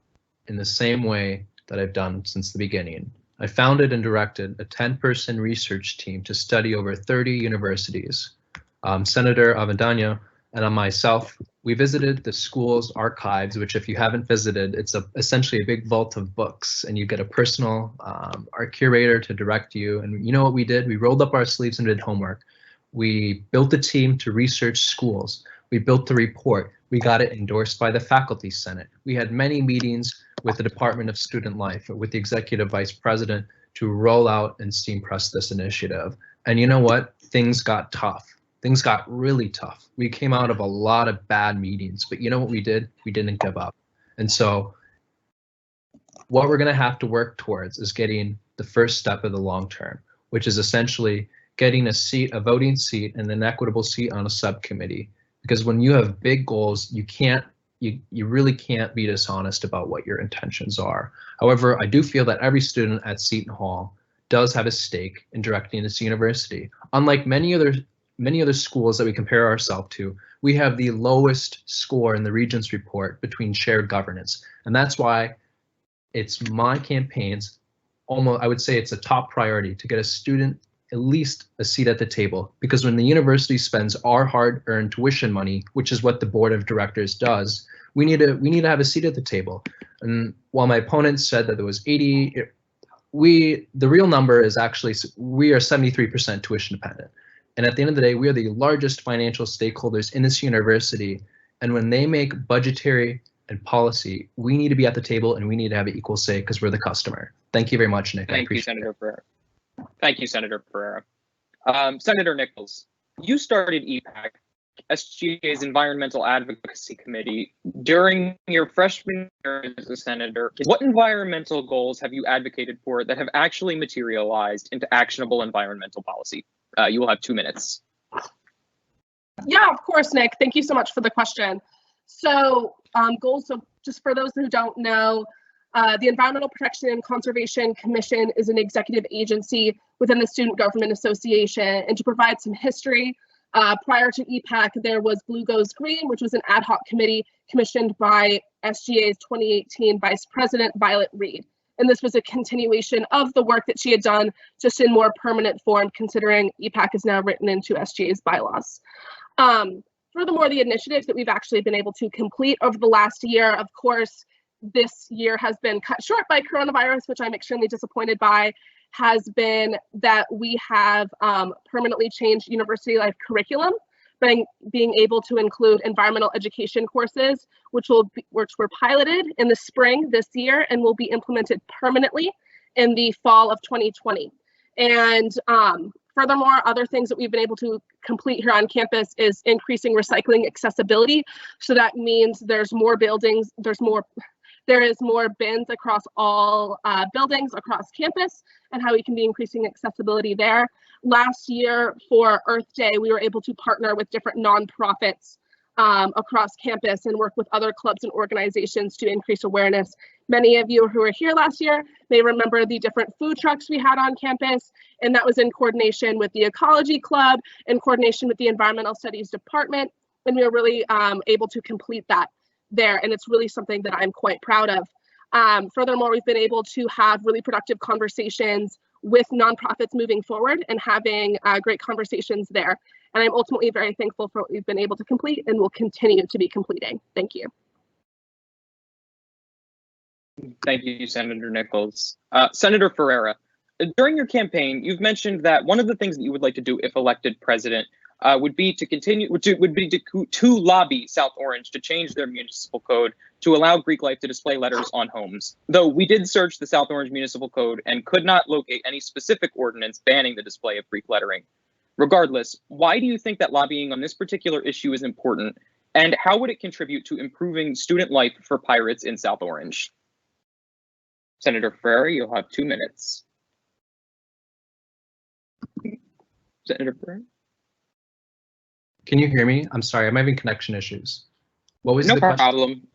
in the same way that I've done since the beginning. I founded and directed a 10-person research team to study over 30 universities. Senator Avendano and myself, we visited the school's archives, which if you haven't visited, it's essentially a big vault of books, and you get a personal art curator to direct you. And you know what we did? We rolled up our sleeves and did homework. We built a team to research schools. We built the report. We got it endorsed by the Faculty Senate. We had many meetings with the Department of Student Life, with the Executive Vice President, to roll out and steam press this initiative. And you know what? Things got tough. Things got really tough. We came out of a lot of bad meetings, but you know what we did? We didn't give up. And so what we're going to have to work towards is getting the first step of the long term, which is essentially getting a voting seat and an equitable seat on a subcommittee. Because when you have big goals, you really can't be dishonest about what your intentions are. However, I do feel that every student at Seton Hall does have a stake in directing this university. Unlike many other schools that we compare ourselves to, we have the lowest score in the Regents Report between shared governance. And that's why it's my campaign's I would say it's a top priority to get a student at least a seat at the table, because when the university spends our hard-earned tuition money, which is what the board of directors does, we need to have a seat at the table. And while my opponent said that there was 80, the real number is actually, we are 73% tuition dependent. And at the end of the day, we are the largest financial stakeholders in this university. And when they make budgetary and policy, we need to be at the table and we need to have an equal say because we're the customer. Thank you very much, Nick. Thank you, Senator Ferreira. Thank you, Senator Ferreira. Senator Nicolls, you started EPAC, SGA's Environmental Advocacy Committee, during your freshman year as a senator. What environmental goals have you advocated for that have actually materialized into actionable environmental policy? You will have 2 minutes. Yeah, of course, Nick. Thank you so much for the question. So goals, so just for those who don't know, the Environmental Protection and Conservation Commission is an executive agency within the Student Government Association. And to provide some history, prior to EPAC, there was Blue Goes Green, which was an ad hoc committee commissioned by SGA's 2018 Vice President, Violet Reed. And this was a continuation of the work that she had done, just in more permanent form, considering EPAC is now written into SGA's bylaws. Furthermore, the initiatives that we've actually been able to complete over the last year, of course, this year has been cut short by coronavirus, which I'm extremely disappointed by, has been that we have permanently changed university life curriculum, being able to include environmental education courses, which were piloted in the spring this year and will be implemented permanently in the fall of 2020. And furthermore, other things that we've been able to complete here on campus is increasing recycling accessibility. So that means there's more buildings, there is more bins across all buildings across campus, and how we can be increasing accessibility there. Last year for Earth Day, we were able to partner with different nonprofits across campus and work with other clubs and organizations to increase awareness. Many of you who were here last year may remember the different food trucks we had on campus, and that was in coordination with the Ecology Club, in coordination with the Environmental Studies Department, and we were really able to complete that there, and it's really something that I'm quite proud of. Furthermore, we've been able to have really productive conversations with nonprofits moving forward and having great conversations there. And I'm ultimately very thankful for what we've been able to complete and will continue to be completing. Thank you. Thank you, Senator Nicolls. Senator Ferreira, during your campaign, you've mentioned that one of the things that you would like to do if elected president would be to lobby South Orange to change their municipal code to allow Greek life to display letters on homes. Though we did search the South Orange Municipal Code and could not locate any specific ordinance banning the display of Greek lettering. Regardless, why do you think that lobbying on this particular issue is important, and how would it contribute to improving student life for pirates in South Orange? Senator Ferreira, you'll have 2 minutes. Senator Ferreira? Can you hear me? I'm sorry, I'm having connection issues. What was the question? No problem.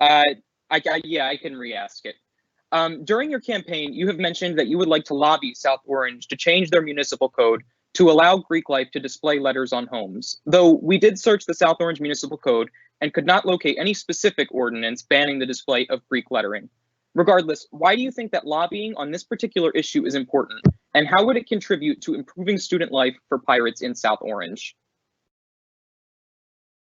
Yeah, I can re-ask it. During your campaign, you have mentioned that you would like to lobby South Orange to change their municipal code to allow Greek life to display letters on homes. Though we did search the South Orange Municipal Code and could not locate any specific ordinance banning the display of Greek lettering. Regardless, why do you think that lobbying on this particular issue is important, and how would it contribute to improving student life for pirates in South Orange?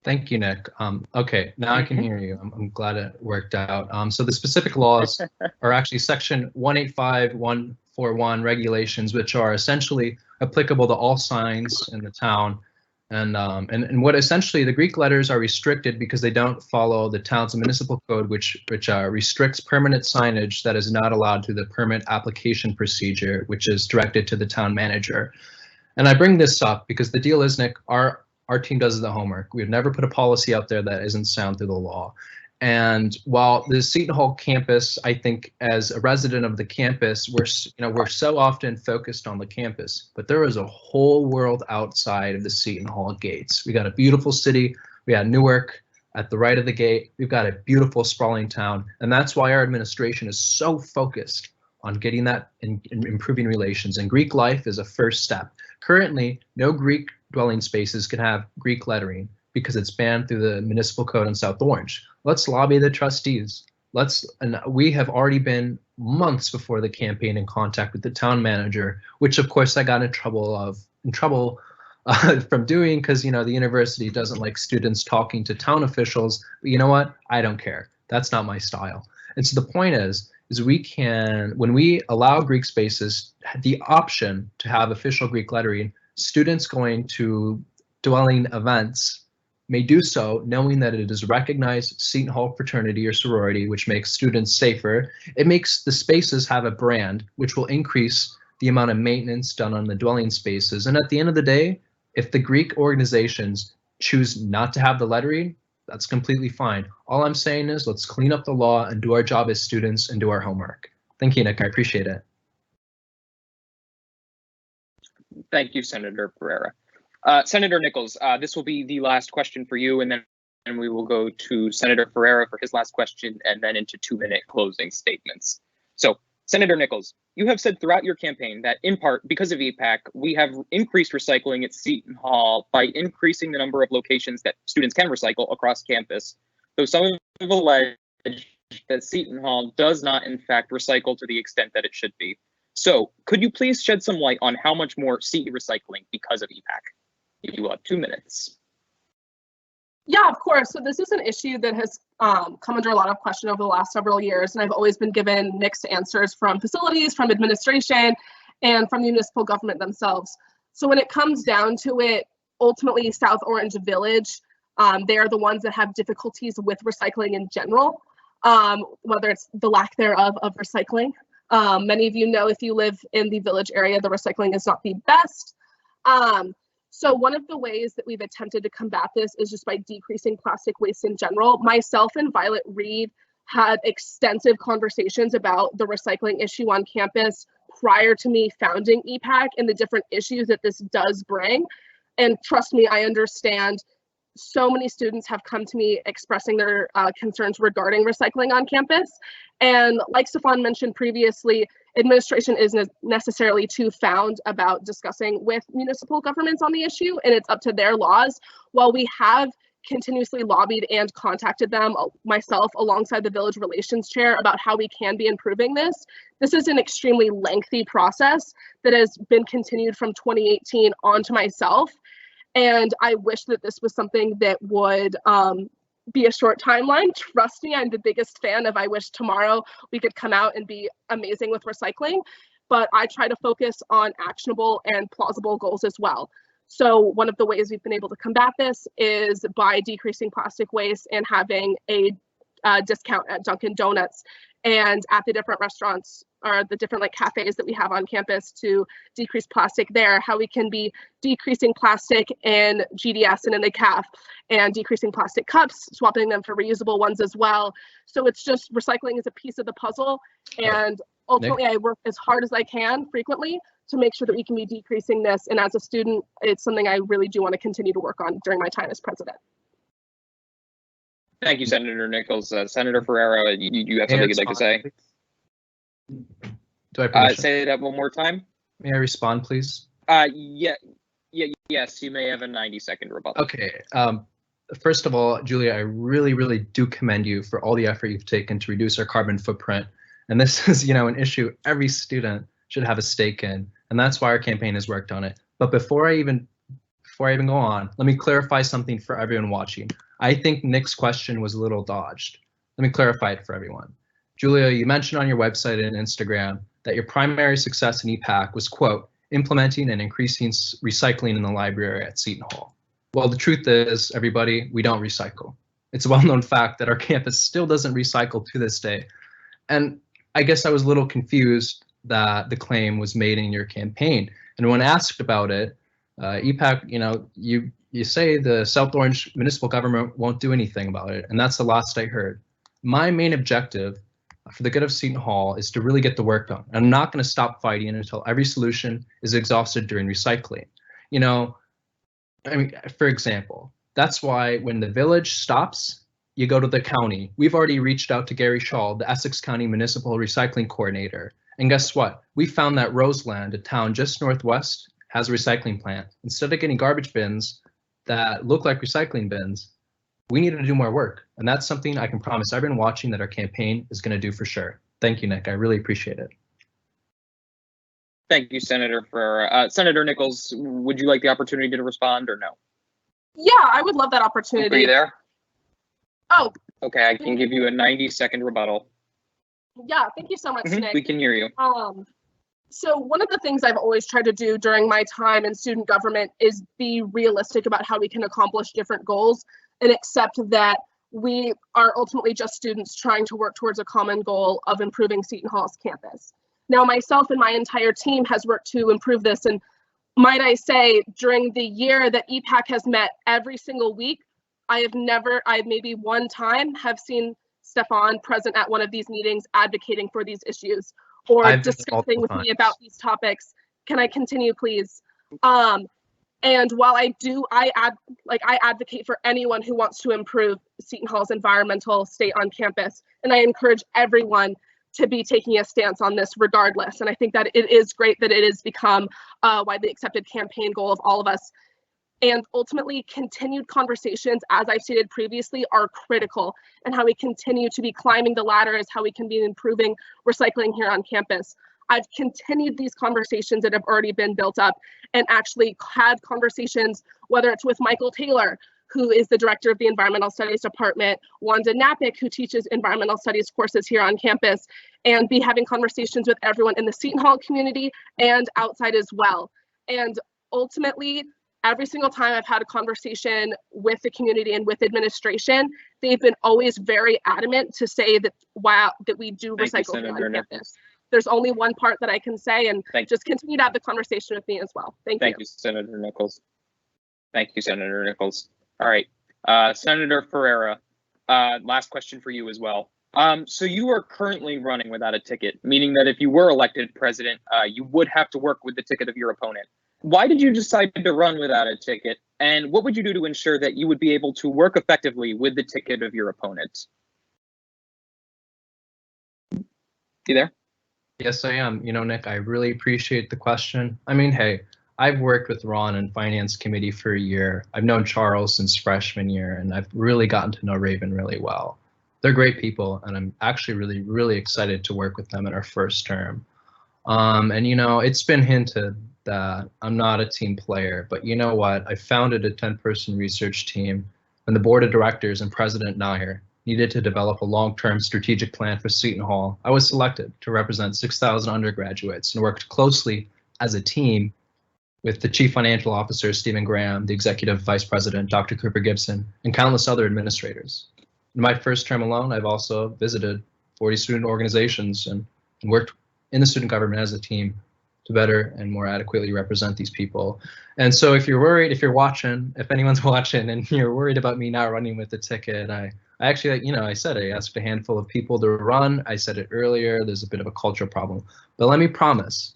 Thank you, Nick. Okay, now I can hear you. I'm glad it worked out. So the specific laws are actually section 185141 regulations, which are essentially applicable to all signs in the town. And what essentially the Greek letters are restricted because they don't follow the town's municipal code, which restricts permanent signage that is not allowed through the permit application procedure, which is directed to the town manager. And I bring this up because the deal is, Nick, our team does the homework. We've never put a policy out there that isn't sound through the law. And while the Seton Hall campus, I think as a resident of the campus, we're so often focused on the campus, but there is a whole world outside of the Seton Hall gates. We got a beautiful city. We got Newark at the right of the gate. We've got a beautiful sprawling town. And that's why our administration is so focused on getting that and improving relations. And Greek life is a first step. Currently, no Greek dwelling spaces can have Greek lettering because it's banned through the municipal code in South Orange. Let's lobby the trustees. And we have already been months before the campaign in contact with the town manager, which of course I got in trouble of in trouble from doing, because the university doesn't like students talking to town officials. But you know what? I don't care. That's not my style. And so the point is we can, when we allow Greek spaces the option to have official Greek lettering, students going to dwelling events may do so knowing that it is recognized Seton Hall fraternity or sorority, which makes students safer. It makes the spaces have a brand, which will increase the amount of maintenance done on the dwelling spaces. And at the end of the day, if the Greek organizations choose not to have the lettering, that's completely fine. All I'm saying is let's clean up the law and do our job as students and do our homework. Thank you, Nick. I appreciate it. Thank you, Senator Ferreira. Senator Nicolls, this will be the last question for you, and then we will go to Senator Ferreira for his last question, and then into 2-minute closing statements. So, Senator Nicolls, you have said throughout your campaign that in part because of EPAC, we have increased recycling at Seton Hall by increasing the number of locations that students can recycle across campus, though some have alleged that Seton Hall does not in fact recycle to the extent that it should be. So could you please shed some light on how much more CE recycling because of EPAC? You will have 2 minutes. Yeah, of course. So this is an issue that has come under a lot of question over the last several years, and I've always been given mixed answers from facilities, from administration, and from the municipal government themselves. So when it comes down to it, ultimately South Orange Village, they are the ones that have difficulties with recycling in general, whether it's the lack thereof of recycling. Many of you know, if you live in the village area, the recycling is not the best. So one of the ways that we've attempted to combat this is just by decreasing plastic waste in general. Myself and Violet Reed had extensive conversations about the recycling issue on campus prior to me founding EPAC and the different issues that this does bring. And trust me, I understand. So many students have come to me expressing their concerns regarding recycling on campus. And like Stefan mentioned previously, administration isn't necessarily too found about discussing with municipal governments on the issue, and it's up to their laws. While we have continuously lobbied and contacted them, myself alongside the village relations chair, about how we can be improving this, this is an extremely lengthy process that has been continued from 2018 on to myself. And I wish that this was something that would be a short timeline. Trust me, I'm the biggest fan of I wish tomorrow we could come out and be amazing with recycling, but I try to focus on actionable and plausible goals as well. So one of the ways we've been able to combat this is by decreasing plastic waste and having a discount at Dunkin' Donuts and at the different restaurants or the different cafes that we have on campus to decrease plastic there, how we can be decreasing plastic in GDS and in the CAF and decreasing plastic cups, swapping them for reusable ones as well. So it's just recycling is a piece of the puzzle, and ultimately I work as hard as I can frequently to make sure that we can be decreasing this. And as a student, it's something I really do want to continue to work on during my time as president. Thank you, Senator Nicolls. Senator Ferreira, you have something you'd like to say? Do I say that one more time? May I respond, please? Yes, you may have a 90-second rebuttal. Okay. First of all, Julia, I really do commend you for all the effort you've taken to reduce our carbon footprint. And this is, an issue every student should have a stake in, and that's why our campaign has worked on it. But before I even go on, let me clarify something for everyone watching. I think Nick's question was a little dodged. Let me clarify it for everyone. Julia, you mentioned on your website and Instagram that your primary success in EPAC was, quote, implementing and increasing recycling in the library at Seton Hall. Well, the truth is, everybody, we don't recycle. It's a well-known fact that our campus still doesn't recycle to this day. And I guess I was a little confused that the claim was made in your campaign. And when asked about it, EPAC, you say the South Orange municipal government won't do anything about it, and that's the last I heard. My main objective for the good of Seton Hall is to really get the work done. I'm not going to stop fighting until every solution is exhausted during recycling. For example, that's why when the village stops, you go to the county. We've already reached out to Gary Shaw, the Essex County Municipal Recycling Coordinator. And guess what? We found that Roseland, a town just northwest, has a recycling plant. Instead of getting garbage bins that look like recycling bins, we needed to do more work. And that's something I can promise everyone watching that our campaign is going to do for sure. Thank you, Nick. I really appreciate it. Thank you, Senator Ferreira. Senator Nicolls, would you like the opportunity to respond or no? Yeah, I would love that opportunity. Are you there? Oh. Okay, I can give you a 90-second rebuttal. Yeah, thank you so much, Nick. We can hear you. So one of the things I've always tried to do during my time in student government is be realistic about how we can accomplish different goals and accept that we are ultimately just students trying to work towards a common goal of improving Seton Hall's campus. Now, myself and my entire team has worked to improve this, and might I say, during the year that EPAC has met every single week, I maybe one time have seen Stefan present at one of these meetings advocating for these issues or discussing with me about these topics. Can I continue, please? And while I advocate for anyone who wants to improve Seton Hall's environmental state on campus, and I encourage everyone to be taking a stance on this regardless. And I think that it is great that it has become a widely accepted campaign goal of all of us. And ultimately, continued conversations, as I've stated previously, are critical. And how we continue to be climbing the ladder is how we can be improving recycling here on campus. I've continued these conversations that have already been built up and actually had conversations, whether it's with Michael Taylor, who is the director of the Environmental Studies Department, Wanda Napick, who teaches environmental studies courses here on campus, and be having conversations with everyone in the Seton Hall community and outside as well. And ultimately, every single time I've had a conversation with the community and with administration, they've been always very adamant to say that we do recycle here on campus. There's only one part that I can say, and just continue to have the conversation with me as well. Thank you. Thank you, Senator Nicolls. Thank you, Senator Nicolls. All right, Senator Ferreira, last question for you as well. So you are currently running without a ticket, meaning that if you were elected president, you would have to work with the ticket of your opponent. Why did you decide to run without a ticket? And what would you do to ensure that you would be able to work effectively with the ticket of your opponent? You there? Yes, I am. You know, Nick, I really appreciate the question. I mean, hey, I've worked with Ron in Finance Committee for a year. I've known Charles since freshman year, and I've really gotten to know Raven really well. They're great people, and I'm actually really, really excited to work with them in our first term. And, you know, it's been hinted that I'm not a team player, but you know what? I founded a 10-person research team, and the board of directors and President Nair needed to develop a long-term strategic plan for Seton Hall. I was selected to represent 6,000 undergraduates and worked closely as a team with the Chief Financial Officer, Stephen Graham, the Executive Vice President, Dr. Cooper Gibson, and countless other administrators. In my first term alone, I've also visited 40 student organizations and worked in the student government as a team to better and more adequately represent these people. And so if you're worried, if you're watching, if anyone's watching and you're worried about me not running with the ticket, I actually, you know, I asked a handful of people to run. I said it earlier, there's a bit of a cultural problem. But let me promise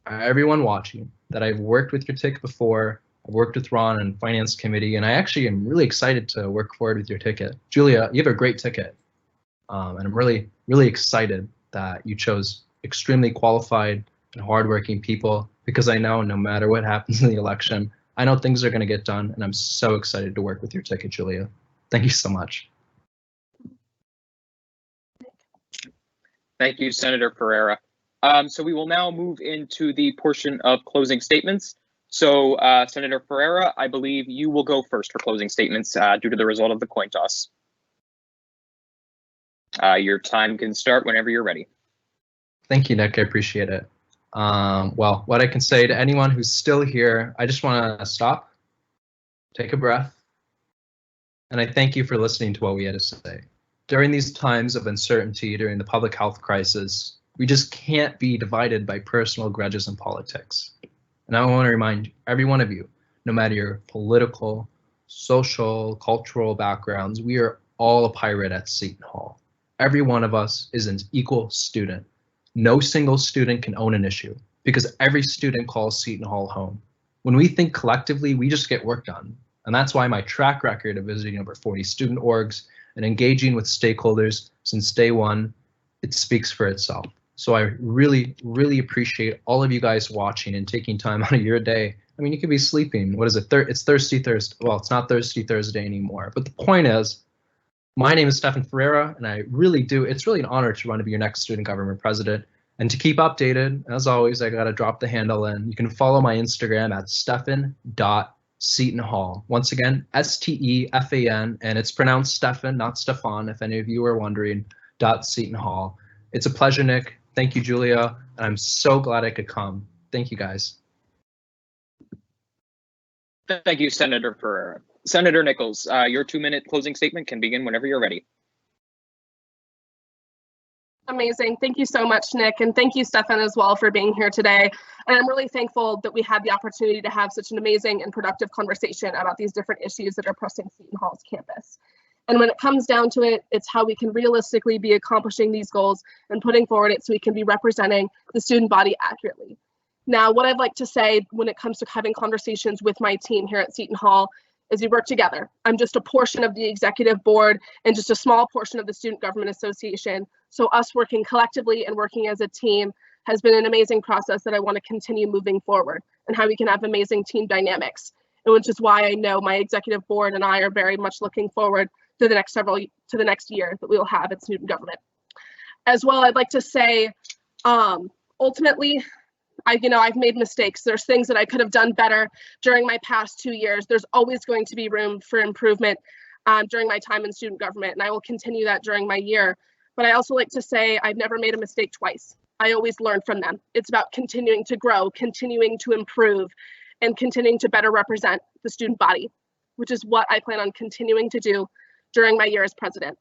everyone watching that I've worked with your ticket before. I've worked with Ron in Finance Committee, and I actually am really excited to work forward with your ticket. Julia, you have a great ticket. And I'm really, really excited that you chose extremely qualified and hardworking people, because I know no matter what happens in the election, I know things are going to get done, and I'm so excited to work with your ticket, Julia. Thank you so much. Thank you, Senator Ferreira. So we will now move into the portion of closing statements. So Senator Ferreira, I believe you will go first for closing statements due to the result of the coin toss. Your time can start whenever you're ready. Thank you, Nick. I appreciate it. Well, what I can say to anyone who's still here, I just want to stop, take a breath, and I thank you for listening to what we had to say. During these times of uncertainty, during the public health crisis, we just can't be divided by personal grudges and politics. And I want to remind every one of you, no matter your political, social, cultural backgrounds, we are all a pirate at Seton Hall. Every one of us is an equal student. No single student can own an issue because every student calls Seton Hall home. When we think collectively, we just get work done. And that's why my track record of visiting over 40 student orgs and engaging with stakeholders since day one, it speaks for itself. So I really, really appreciate all of you guys watching and taking time out of your day. I mean, you could be sleeping. What is it? It's Thirsty Thursday. Well, it's not Thirsty Thursday anymore. But the point is, my name is Stefan Ferreira, and it's really an honor to run to be your next student government president. And to keep updated, as always, I gotta drop the handle in. You can follow my Instagram at stefan.setonhall. Once again, STEFAN, and it's pronounced Stefan, not Stefan, if any of you are wondering, .setonhall. It's a pleasure, Nick. Thank you, Julia. And I'm so glad I could come. Thank you, guys. Thank you, Senator Ferreira. Senator Nicolls, your 2-minute closing statement can begin whenever you're ready. Amazing. Thank you so much, Nick. And thank you, Stefan, as well, for being here today. And I'm really thankful that we had the opportunity to have such an amazing and productive conversation about these different issues that are pressing Seton Hall's campus. And when it comes down to it, it's how we can realistically be accomplishing these goals and putting forward it so we can be representing the student body accurately. Now, what I'd like to say when it comes to having conversations with my team here at Seton Hall is we work together. I'm just a portion of the executive board and just a small portion of the Student Government Association. So us working collectively and working as a team has been an amazing process that I want to continue moving forward, and how we can have amazing team dynamics, and which is why I know my executive board and I are very much looking forward to the next year that we will have at student government. As well, I'd like to say, ultimately, I've made mistakes. There's things that I could have done better during my past 2 years. There's always going to be room for improvement during my time in student government, and I will continue that during my year. But I also like to say I've never made a mistake twice. I always learn from them. It's about continuing to grow, continuing to improve, and continuing to better represent the student body, which is what I plan on continuing to do during my year as president.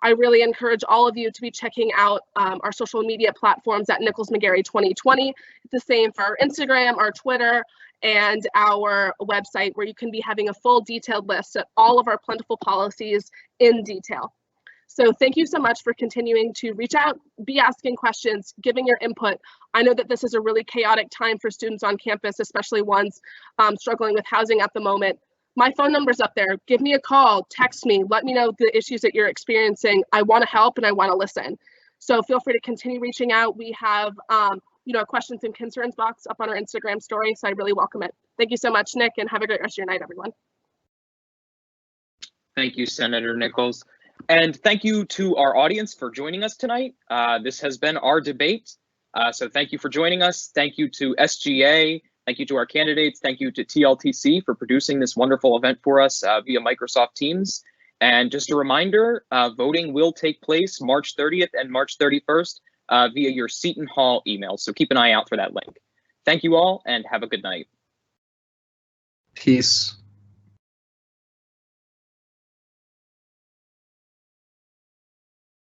I really encourage all of you to be checking out our social media platforms at Nicolls McGarry 2020. It's the same for our Instagram, our Twitter, and our website, where you can be having a full detailed list of all of our plentiful policies in detail. So thank you so much for continuing to reach out, be asking questions, giving your input. I know that this is a really chaotic time for students on campus, especially ones struggling with housing at the moment. My phone number's up there. Give me a call, text me, let me know the issues that you're experiencing. I want to help and I want to listen. So feel free to continue reaching out. We have a questions and concerns box up on our Instagram story, so I really welcome it. Thank you so much, Nick, and have a great rest of your night, everyone. Thank you, Senator Nicolls. And thank you to our audience for joining us tonight. This has been our debate. So thank you for joining us. Thank you to SGA. Thank you to our candidates. Thank you to TLTC for producing this wonderful event for us via Microsoft Teams. And just a reminder, voting will take place March 30th and March 31st via your Seton Hall email. So keep an eye out for that link. Thank you all and have a good night. Peace.